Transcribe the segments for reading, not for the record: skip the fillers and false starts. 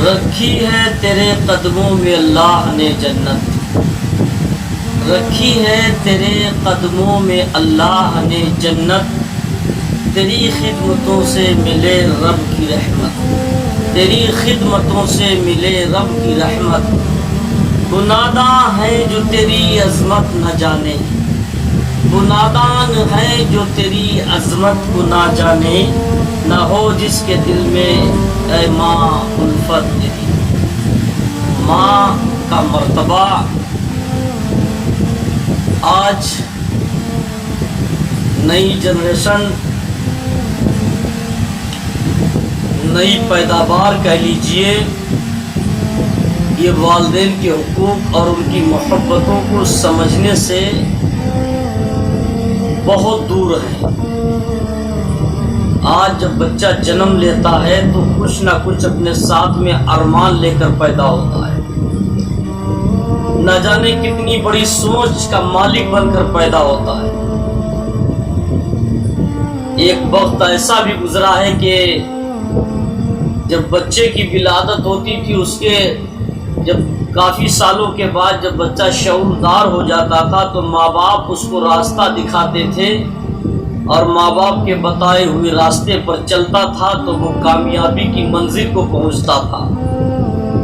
رکھی ہے تیرے قدموں میں اللہ نے جنت، رکھی ہے تیرے قدموں میں اللہ نے جنت، تیری خدمتوں سے ملے رب کی رحمت، تیری خدمتوں سے ملے رب کی رحمت۔ بناداں ہے جو تیری عظمت نہ جانے، بنادان ہے جو تیری عظمت کو نہ جانے، نہ ہو جس کے دل میں اے ماں الفت تیری۔ ماں کا مرتبہ آج نئی جنریشن، نئی پیداوار کہہ لیجئے، یہ والدین کے حقوق اور ان کی محبتوں کو سمجھنے سے بہت دور ہے۔ آج جب بچہ جنم لیتا ہے تو کچھ نہ کچھ اپنے ساتھ میں ارمان لے کر پیدا ہوتا ہے، نہ جانے کتنی بڑی سوچ کا مالک بن کر پیدا ہوتا ہے۔ ایک وقت ایسا بھی گزرا ہے کہ جب بچے کی ولادت ہوتی تھی، اس کے جب کافی سالوں کے بعد جب بچہ شعوردار ہو جاتا تھا تو ماں باپ اس کو راستہ دکھاتے تھے، اور ماں باپ کے بتائے ہوئے راستے پر چلتا تھا تو وہ کامیابی کی منزل کو پہنچتا تھا۔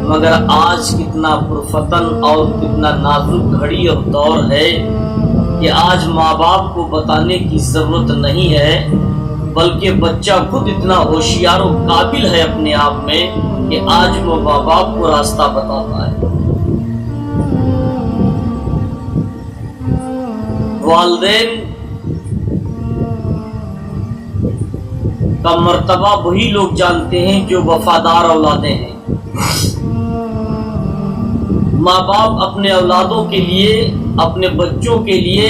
مگر آج کتنا پرفتن اور کتنا نازک گھڑی اور دور ہے کہ آج ماں باپ کو بتانے کی ضرورت نہیں ہے، بلکہ بچہ خود اتنا ہوشیار و قابل ہے اپنے آپ میں کہ آج وہ ماں باپ کو راستہ بتاتا ہے۔ والدین کا مرتبہ وہی لوگ جانتے ہیں جو وفادار اولادیں ہیں۔ ماں باپ اپنے اولادوں کے لیے، اپنے بچوں کے لیے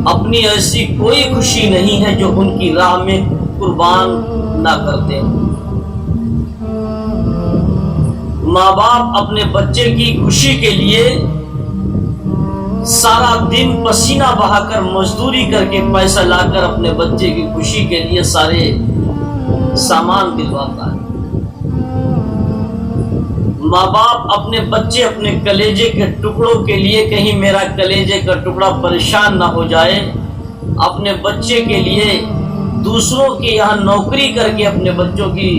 اپنی ایسی کوئی خوشی نہیں ہے جو ان کی راہ میں قربان نہ کرتے۔ ماں باپ اپنے بچے کی خوشی کے لیے سارا دن پسینہ بہا کر مزدوری کر کے پیسہ لا کر اپنے بچے کی خوشی کے لیے سارے سامان دلواتا ہے۔ ماں باپ اپنے بچے اپنے کلیجے کے ٹکڑوں کے لیے، کہیں میرا کلیجے کا ٹکڑا پریشان نہ ہو جائے، اپنے بچے کے لیے دوسروں کے یہاں نوکری کر کے اپنے بچوں کی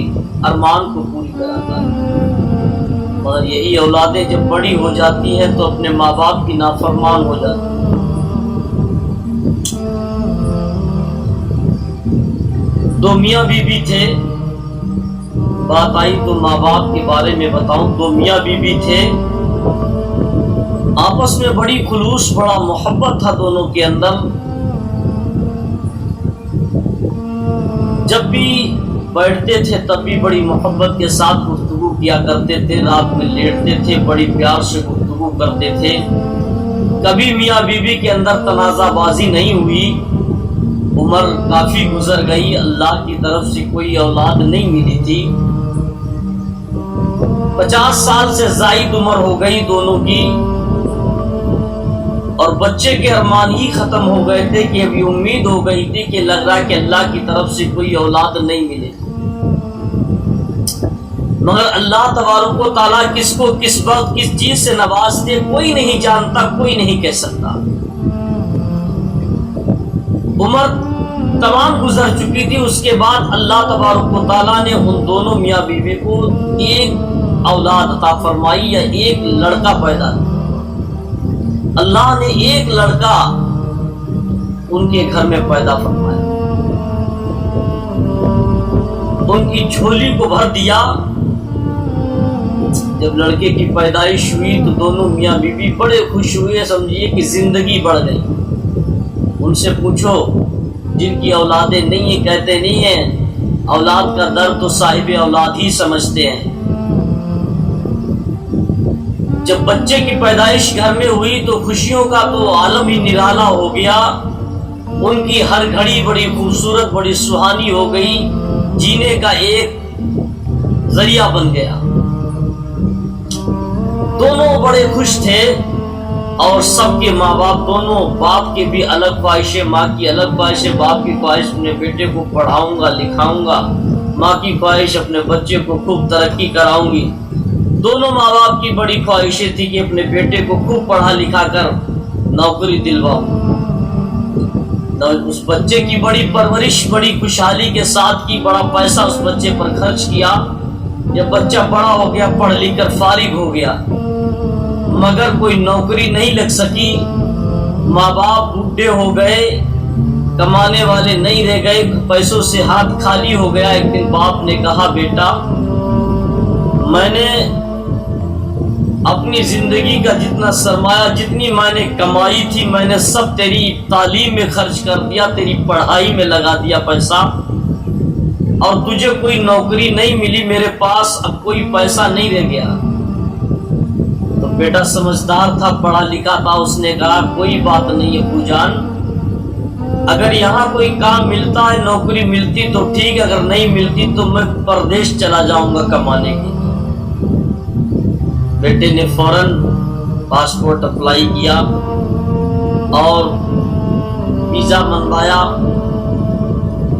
ارمان کو پوری کراتا ہے۔ اور یہی اولادیں جب بڑی ہو جاتی ہیں تو اپنے ماں باپ کی نافرمان ہو جاتی ہیں۔ دو میاں بیوی تھے، بات آئی تو ماں باپ کے بارے میں بتاؤں۔ دو میاں بیوی تھے، آپس میں بڑی خلوص، بڑا محبت تھا دونوں کے اندر۔ جب بھی بیٹھتے تھے تب بھی بڑی محبت کے ساتھ گفتگو کیا کرتے تھے، رات میں لیٹتے تھے بڑی پیار سے گفتگو کرتے تھے۔ کبھی میاں بیوی کے اندر تنازع بازی نہیں ہوئی۔ عمر کافی گزر گئی، اللہ کی طرف سے کوئی اولاد نہیں ملی تھی۔ 50 سال سے زائد عمر ہو گئی دونوں کی، اور بچے کے ارمان ہی ختم ہو گئے تھے کہ ابھی امید ہو گئی تھی کہ لگ رہا کہ اللہ کی طرف سے کوئی اولاد نہیں ملے۔ مگر اللہ تبارک و تعالیٰ کس کو کس وقت کس چیز سے نوازتے کوئی نہیں جانتا، کوئی نہیں کہہ سکتا۔ عمر تمام گزر چکی تھی، اس کے بعد اللہ تبارک و تعالیٰ نے ان دونوں میاں بیوی کو ایک اولاد عطا فرمائی، یا ایک لڑکا پیدا کیا۔ اللہ نے ایک لڑکا ان کے گھر میں پیدا فرمایا، ان کی جھولی کو بھر دیا۔ جب لڑکے کی پیدائش ہوئی تو دونوں میاں بیوی بڑے خوش ہوئے، سمجھیے کہ زندگی بڑھ گئی۔ ان سے پوچھو جن کی اولادیں نہیں ہیں، کہتے نہیں ہیں اولاد کا درد تو صاحب اولاد ہی سمجھتے ہیں۔ جب بچے کی پیدائش گھر میں ہوئی تو خوشیوں کا تو عالم ہی نرالا ہو گیا۔ ان کی ہر گھڑی بڑی خوبصورت، بڑی سہانی ہو گئی، جینے کا ایک ذریعہ بن گیا۔ دونوں بڑے خوش تھے، اور سب کے ماں باپ، دونوں باپ کے بھی الگ خواہشیں، ماں کی الگ خواہشیں، باپ کی خواہش اپنے بیٹے کو پڑھاؤں گا، لکھاؤں گا، ماں کی خواہش اپنے بچے کو خوب ترقی کراؤں گی۔ دونوں ماں باپ کی بڑی خواہشیں تھی کہ اپنے بیٹے کو خوب پڑھا لکھا کر نوکری دلواؤں۔ اس بچے کی بڑی پرورش بڑی خوشحالی کے ساتھ کی، بڑا پیسہ اس بچے پر خرچ کیا۔ جب بچہ بڑا ہو گیا، پڑھ لکھ کر فارغ ہو گیا، مگر کوئی نوکری نہیں لگ سکی۔ ماں باپ بوڑھے ہو گئے، کمانے والے نہیں رہ گئے، پیسوں سے ہاتھ خالی ہو گیا۔ ایک دن باپ نے کہا، بیٹا میں نے اپنی زندگی کا جتنا سرمایہ، جتنی میں نے کمائی تھی، میں نے سب تیری تعلیم میں خرچ کر دیا، تیری پڑھائی میں لگا دیا پیسہ، اور تجھے کوئی نوکری نہیں ملی، میرے پاس اب کوئی پیسہ نہیں رہ گیا۔ تو بیٹا سمجھدار تھا، پڑھا لکھا تھا، اس نے کہا کوئی بات نہیں ابو جان، اگر یہاں کوئی کام ملتا ہے، نوکری ملتی تو ٹھیک، اگر نہیں ملتی تو میں پردیش چلا جاؤں گا کمانے کے۔ بیٹے نے فوراً پاسپورٹ اپلائی کیا اور ویزا منگوایا،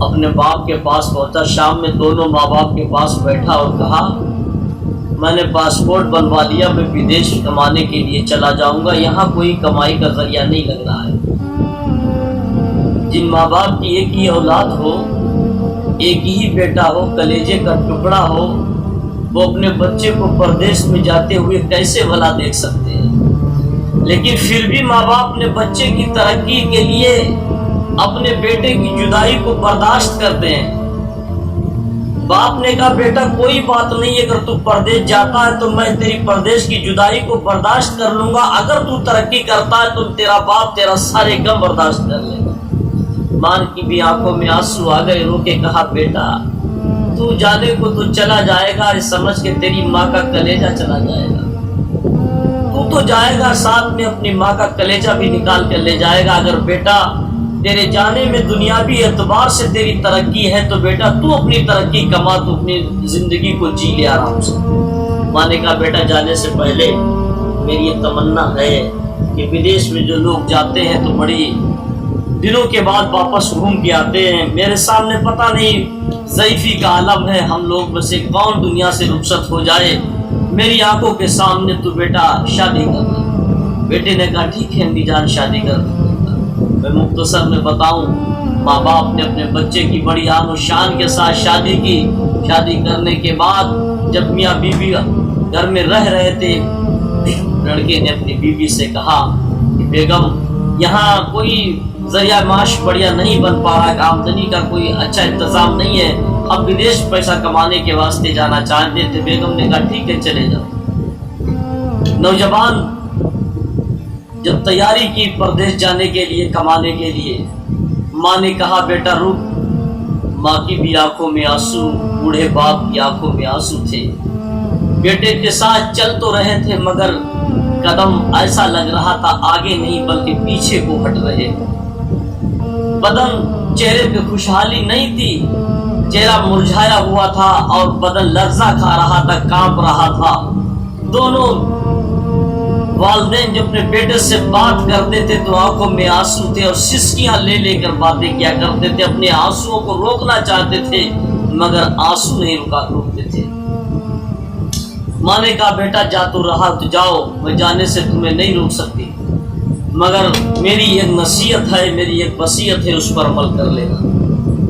اپنے باپ کے پاس پہنچا۔ شام میں دونوں ماں باپ کے پاس بیٹھا اور کہا، میں نے پاسپورٹ بنوا لیا، میں بدیش کمانے کے لیے چلا جاؤں گا، یہاں کوئی کمائی کا ذریعہ نہیں لگ رہا ہے۔ جن ماں باپ کی ایک ہی اولاد ہو، ایک ہی بیٹا ہو، کلیجے کا ٹکڑا ہو، وہ اپنے بچے کو پردیش میں جاتے ہوئے کیسے بھلا دیکھ سکتے ہیں؟ لیکن پھر بھی ماں باپ اپنے بچے کی ترقی کے لیے اپنے بیٹے کی جدائی کو برداشت کرتے ہیں۔ باپ نے کہا، بیٹا کوئی بات نہیں، اگر تو پردیش جاتا ہے تو میں تیری پردیش کی جدائی کو برداشت کر لوں گا، اگر تو ترقی کرتا ہے تو تیرا باپ تیرا سارے غم برداشت کر لے گا۔ ماں کی بھی آنکھوں میں آنسو آ گئے، رو کے کہا، بیٹا تو جانے کو تو چلا جائے گا، اس سمجھ کے تیری ماں کا کلیجہ چلا جائے گا، تو جائے گا ساتھ میں اپنی ماں کا کلیجہ بھی نکال کر لے جائے گا۔ اگر بیٹا تیرے جانے میں دنیاوی اعتبار سے تیری ترقی ہے تو بیٹا تو اپنی ترقی کما، تو اپنی زندگی کو جی لے آرام سے۔ ماں نے کہا، بیٹا جانے سے پہلے میری یہ تمنا ہے کہ بدیش میں جو لوگ جاتے ہیں تو بڑی دنوں کے بعد واپس گھوم کے آتے ہیں، میرے سامنے پتہ نہیں ضعیفی کا عالم ہے، ہم لوگ میں سے کون دنیا سے رخصت ہو جائے، میری آنکھوں کے سامنے تو بیٹا شادی کر لے۔ بیٹے نے کہا، ٹھیک ہے امی جان، شادی کر دیں۔ میں مختصر میں بتاؤں، ماں باپ نے اپنے بچے کی بڑی آن و شان کے ساتھ شادی کی۔ شادی کرنے کے بعد جب میاں بیوی گھر میں رہ رہے تھے، لڑکے نے اپنی بیوی سے کہا کہ بیگم یہاں کوئی ذریعہ معاش بڑھیا نہیں بن پا رہا ہے، آمدنی کا کوئی اچھا انتظام نہیں ہے، اب بدیش پیسہ کمانے کے واسطے جانا چاہتے تھے۔ بیگم نے کہا، ٹھیک ہے چلے جاؤ۔ نوجوان جب تیاری کی پردیش جانے کے لیے، کمانے کے لیے، ماں نے کہا، بیٹا رک۔ ماں کی بھی آنکھوں میں آنسو، بوڑھے باپ کی آنکھوں میں آنسو تھے۔ بیٹے کے ساتھ چل تو رہے تھے مگر قدم ایسا لگ رہا تھا آگے نہیں بلکہ پیچھے کو ہٹ رہے۔ بدن چہرے پہ خوشحالی نہیں تھی، چہرہ مرجھایا ہوا تھا اور بدن لرزہ کھا رہا تھا، کانپ رہا تھا۔ دونوں والدین جب اپنے بیٹے سے بات کرتے تھے تو آنکھوں میں آنسو تھے اور سسکیاں لے لے کر باتیں کیا کرتے تھے، اپنے آنسوؤں کو روکنا چاہتے تھے مگر آنسو نہیں روکتے تھے۔ ماں نے کہا، بیٹا جا تو رہا تو جاؤ، میں جانے سے تمہیں نہیں روک سکتی، مگر میری ایک نصیحت ہے، میری ایک وصیت ہے، اس پر عمل کر لینا۔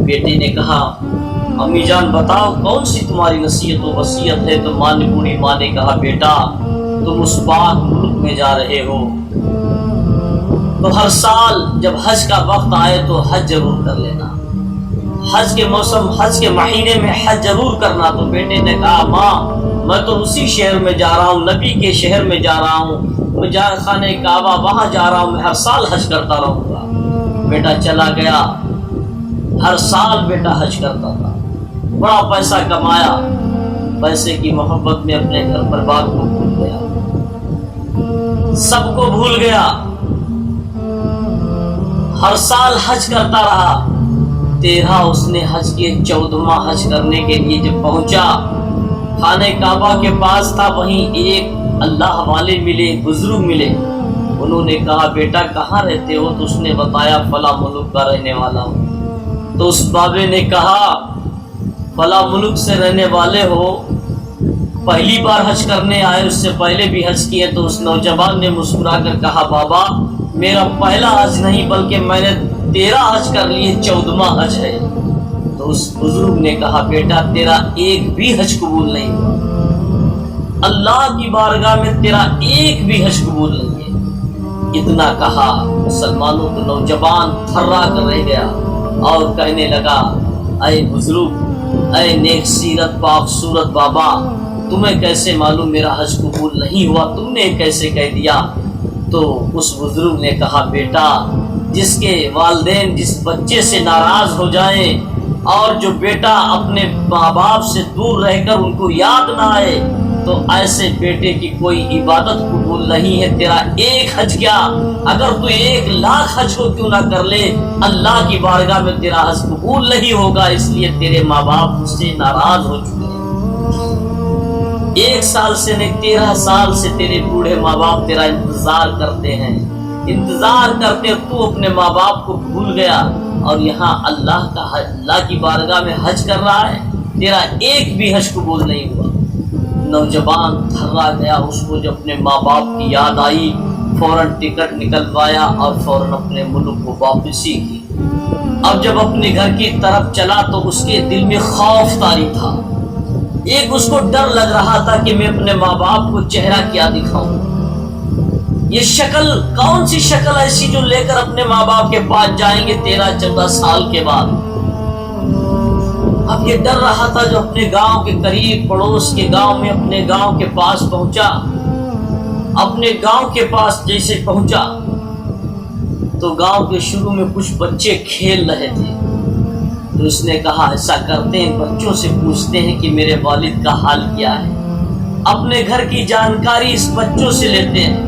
بیٹے نے کہا، امی جان بتاؤ کون سی تمہاری نصیحت و وصیت ہے؟ تو بوڑھی ماں نے کہا، بیٹا تم اس پاک ملک میں جا رہے ہو تو ہر سال جب حج کا وقت آئے تو حج ضرور کر لینا، حج کے موسم، حج کے مہینے میں حج ضرور کرنا۔ تو بیٹے نے کہا، ماں میں تو اسی شہر میں جا رہا ہوں، نبی کے شہر میں جا رہا ہوں، میں خانہ کعبہ وہاں جا رہا ہوں، میں ہر سال حج کرتا رہوں گا۔ بیٹا چلا گیا، ہر سال بیٹا حج کرتا تھا، بڑا پیسہ کمایا، پیسے کی محبت میں اپنے گھر پریوار کو بھول گیا، سب کو بھول گیا، ہر سال حج کرتا رہا۔ 13 اس نے حج کیے، 14واں حج کرنے کے لیے جب پہنچا، خانہ کعبہ کے پاس تھا، وہیں ایک اللہ والے ملے، بزرگ ملے، انہوں نے کہا، بیٹا کہاں رہتے ہو؟ تو اس نے بتایا، فلاں ملک کا رہنے والا ہوں۔ تو اس بابے نے کہا، فلاں ملک سے رہنے والے ہو، پہلی بار حج کرنے آئے، اس سے پہلے بھی حج کیے؟ تو اس نوجوان نے مسکرا کر کہا بابا میرا پہلا حج نہیں بلکہ میں نے 13 حج کر لیے، 14واں حج ہے۔ تو اس بزرگ نے کہا بیٹا تیرا ایک بھی حج قبول نہیں ہوا، اللہ کی بارگاہ میں تیرا ایک بھی حج قبول نہیں ہے۔ اتنا کہا مسلمانوں تو نوجوان تھرا کر رہ گیا اور کہنے لگا اے بزرگ، اے نیک سیرت پاک صورت بابا، تمہیں کیسے معلوم میرا حج قبول نہیں ہوا؟ تم نے کیسے کہہ دیا؟ تو اس بزرگ نے کہا بیٹا جس کے والدین جس بچے سے ناراض ہو جائیں اور جو بیٹا اپنے ماں باپ سے دور رہ کر ان کو یاد نہ آئے تو ایسے بیٹے کی کوئی عبادت قبول نہیں ہے۔ تیرا ایک حج کیا، اگر تو 1,00,000 حج کو کیوں نہ کر لے، اللہ کی بارگاہ میں تیرا حج قبول نہیں ہوگا، اس لیے تیرے ماں باپ تجھ سے ناراض ہو چکے ہیں۔ 1 سال سے نہیں 13 سال سے تیرے بوڑھے ماں باپ تیرا انتظار کرتے ہیں، انتظار کرتے تو اپنے ماں باپ کو بھول گیا اور یہاں اللہ کی بارگاہ میں حج کر رہا ہے، تیرا ایک بھی حج قبول نہیں ہوا۔ نوجوان تھرا گیا، اس کو جب اپنے ماں باپ کی یاد آئی فوراً ٹکٹ نکلوایا اور فوراً اپنے ملک کو واپسی کی۔ اب جب اپنے گھر کی طرف چلا تو اس کے دل میں خوف طاری تھا، ایک اس کو ڈر لگ رہا تھا کہ میں اپنے ماں باپ کو چہرہ کیا دکھاؤں، یہ شکل کون سی شکل ایسی جو لے کر اپنے ماں باپ کے پاس جائیں گے 13-14 سال کے بعد۔ اب یہ ڈر رہا تھا، جو اپنے گاؤں کے قریب پڑوس کے گاؤں میں اپنے گاؤں کے پاس پہنچا، اپنے گاؤں کے پاس جیسے پہنچا تو گاؤں کے شروع میں کچھ بچے کھیل رہے تھے، تو اس نے کہا ایسا کرتے ہیں بچوں سے پوچھتے ہیں کہ میرے والد کا حال کیا ہے، اپنے گھر کی جانکاری اس بچوں سے لیتے ہیں۔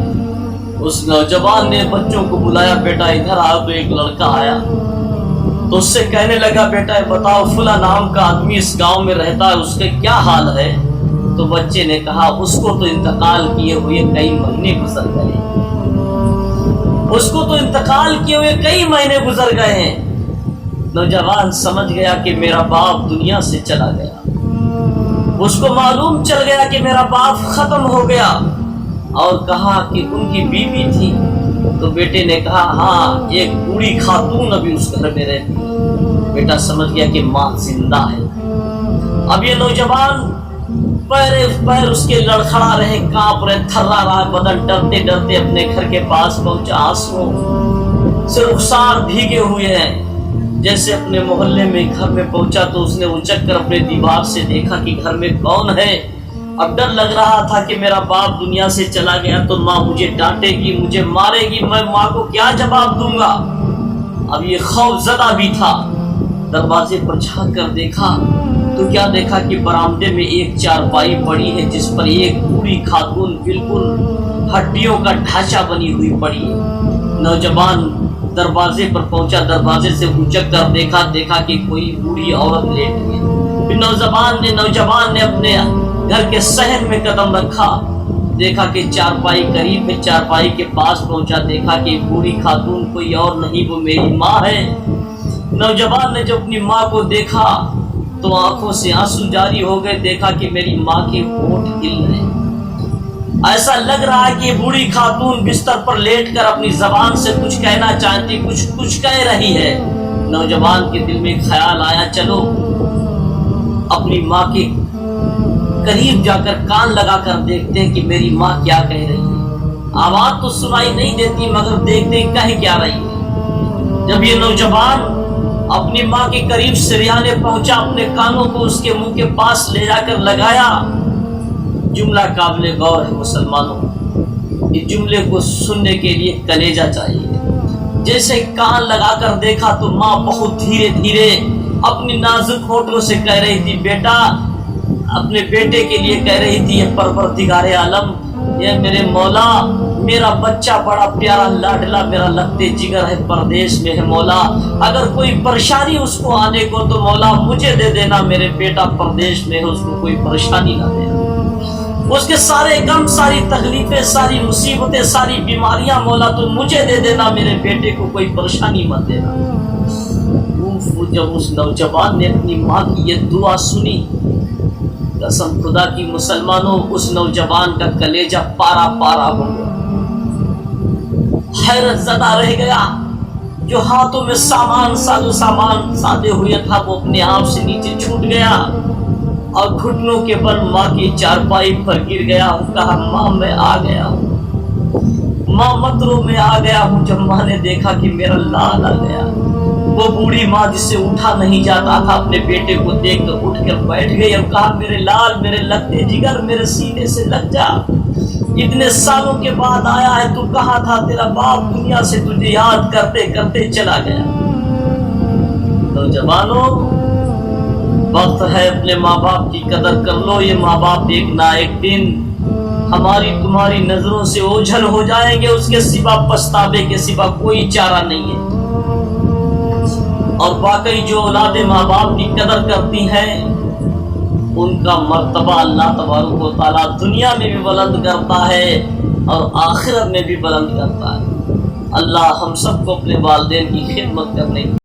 اس نوجوان نے بچوں کو بلایا، بیٹا ادھر آؤ، تو ایک لڑکا آیا تو اس سے کہنے لگا بیٹا بتاؤ فلاں نام کا آدمی اس گاؤں میں رہتا ہے، اس کا کیا حال ہے؟ تو بچے نے کہا اس کو تو انتقال کیے ہوئے کئی مہینے گزر گئے، اس کو تو انتقال کیے ہوئے کئی مہینے گزر گئے ہیں۔ نوجوان سمجھ گیا کہ میرا باپ دنیا سے چلا گیا، اس کو معلوم چل گیا کہ میرا باپ ختم ہو گیا، اور کہا کہ ان کی بیوی تھی، تو بیٹے نے کہا ہاں ایک بوڑھی خاتون ابھی اس گھر میں رہتی ہے۔ بیٹا سمجھ گیا کہ ماں زندہ ہے۔ اب یہ نوجوان پیر اس کے لڑکھڑا رہے، کانپ رہے، تھرا رہا، بدن ڈرتے ڈرتے اپنے گھر کے پاس پہنچا، آنسوؤں سے رخسار بھیگے ہوئے ہیں۔ جیسے اپنے محلے میں گھر میں پہنچا تو اس نے اچک کر اپنے دیوار سے دیکھا کہ گھر میں کون ہے۔ اب ڈر لگ رہا تھا کہ میرا باپ دنیا سے چلا گیا تو ماں مجھے ڈانٹے گی، مجھے مارے گی، میں ماں کو کیا جواب دوں گا؟ اب یہ خوف زدہ بھی تھا۔ دروازے پر جھانک کر دیکھا تو کیا دیکھا کہ برآمدے میں ایک چارپائی پڑی ہے جس پر ایک بوڑھی خاتون بالکل ہڈیوں کا ڈھانچہ بنی ہوئی پڑی ہے۔ نوجوان دروازے پر پہنچا، دروازے سے اچک کر دیکھا کہ کوئی بوڑھی عورت لیٹ گئی۔ پھر نوجوان نے اپنے گھر کے صحن میں قدم رکھا، دیکھا کہ چارپائی قریب میں، چارپائی کے پاس پہنچا، دیکھا کہ بوڑھی خاتون کوئی اور نہیں وہ میری ماں ہے۔ نوجوان نے جب اپنی ماں کو دیکھا تو آنکھوں سے آنسو جاری ہو گئے، دیکھا کہ میری ماں کے ہونٹ ہل رہے ہیں، ایسا لگ رہا ہے کہ یہ بوڑھی خاتون بستر پر لیٹ کر اپنی زبان سے کچھ کہنا چاہتی، کچھ کہہ رہی ہے۔ نوجوان کے دل میں خیال آیا چلو اپنی ماں کے قریب جا کر کان لگا کر دیکھتے ہیں کہ میری ماں کیا کہہ رہی ہے۔ آواز تو سنائی نہیں دیتی مگر دیکھتے کہہ کیا رہی ہے۔ جب یہ نوجوان اپنی ماں کے قریب سریانے پہنچا، اپنے کانوں کو اس کے منہ کے پاس لے جا کر لگایا، جملہ قابل غور ہے مسلمانوں، اس جملے کو سننے کے لیے کلیجہ چاہیے۔ جیسے کان لگا کر دیکھا تو ماں بہت دھیرے دھیرے اپنی نازک ہونٹوں سے کہہ رہی تھی، بیٹا اپنے بیٹے کے لیے کہہ رہی تھی، یہ پروردگار عالم، یہ میرے مولا، میرا بچہ بڑا پیارا لاڈلا میرا لگتے جگر ہے، پردیش میں ہے مولا، اگر کوئی پریشانی اس کو آنے کو تو مولا مجھے دے دینا، میرے بیٹا پردیش میں ہے، اس کو کوئی پریشانی نہ دینا، اس کے سارے غم، ساری تکلیفیں، ساری مصیبتیں، ساری بیماریاں مولا تو مجھے دے دینا، میرے بیٹے کو کوئی پریشانی مت دینا۔ جب اس نوجوان نے اپنی ماں کی یہ دعا سنی، قسم خدا کی مسلمانوں، اس نوجوان کا کلیجہ پارا پارا ہو گیا، حیرت زدہ رہ گیا۔ جو ہاتھوں میں سامان سادے ہوئے تھا وہ اپنے آپ سے نیچے چھوٹ گیا اور گھٹنوں کے بل ماں کی چارپائی پر گر گیا اور کہا ماں میں آ گیا ہوں، ماں مت رو میں آ گیا ہوں۔ جب ماں نے دیکھا کہ میرا لال آ گیا، وہ بوڑھی ماں جس سے اٹھا نہیں جاتا تھا اپنے بیٹے کو دیکھ کر اٹھ کر بیٹھ گئی اور کہا میرے لال، میرے لگتے جگر، میرے سینے سے لگ جا، اتنے سالوں کے بعد آیا ہے، تو کہاں تھا؟ تیرا باپ دنیا سے تجھے یاد کرتے کرتے چلا گیا۔ نوجوانوں، وقت ہے اپنے ماں باپ کی قدر کر لو۔ یہ ماں باپ ایک نہ ایک دن ہماری تمہاری نظروں سے اوجھل ہو جائیں گے، اس کے سوا پچھتاوے کے سوا کوئی چارہ نہیں ہے۔ اور واقعی جو اولاد ماں باپ کی قدر کرتی ہیں ان کا مرتبہ اللہ تبارک و تعالیٰ دنیا میں بھی بلند کرتا ہے اور آخرت میں بھی بلند کرتا ہے۔ اللہ ہم سب کو اپنے والدین کی خدمت کرنے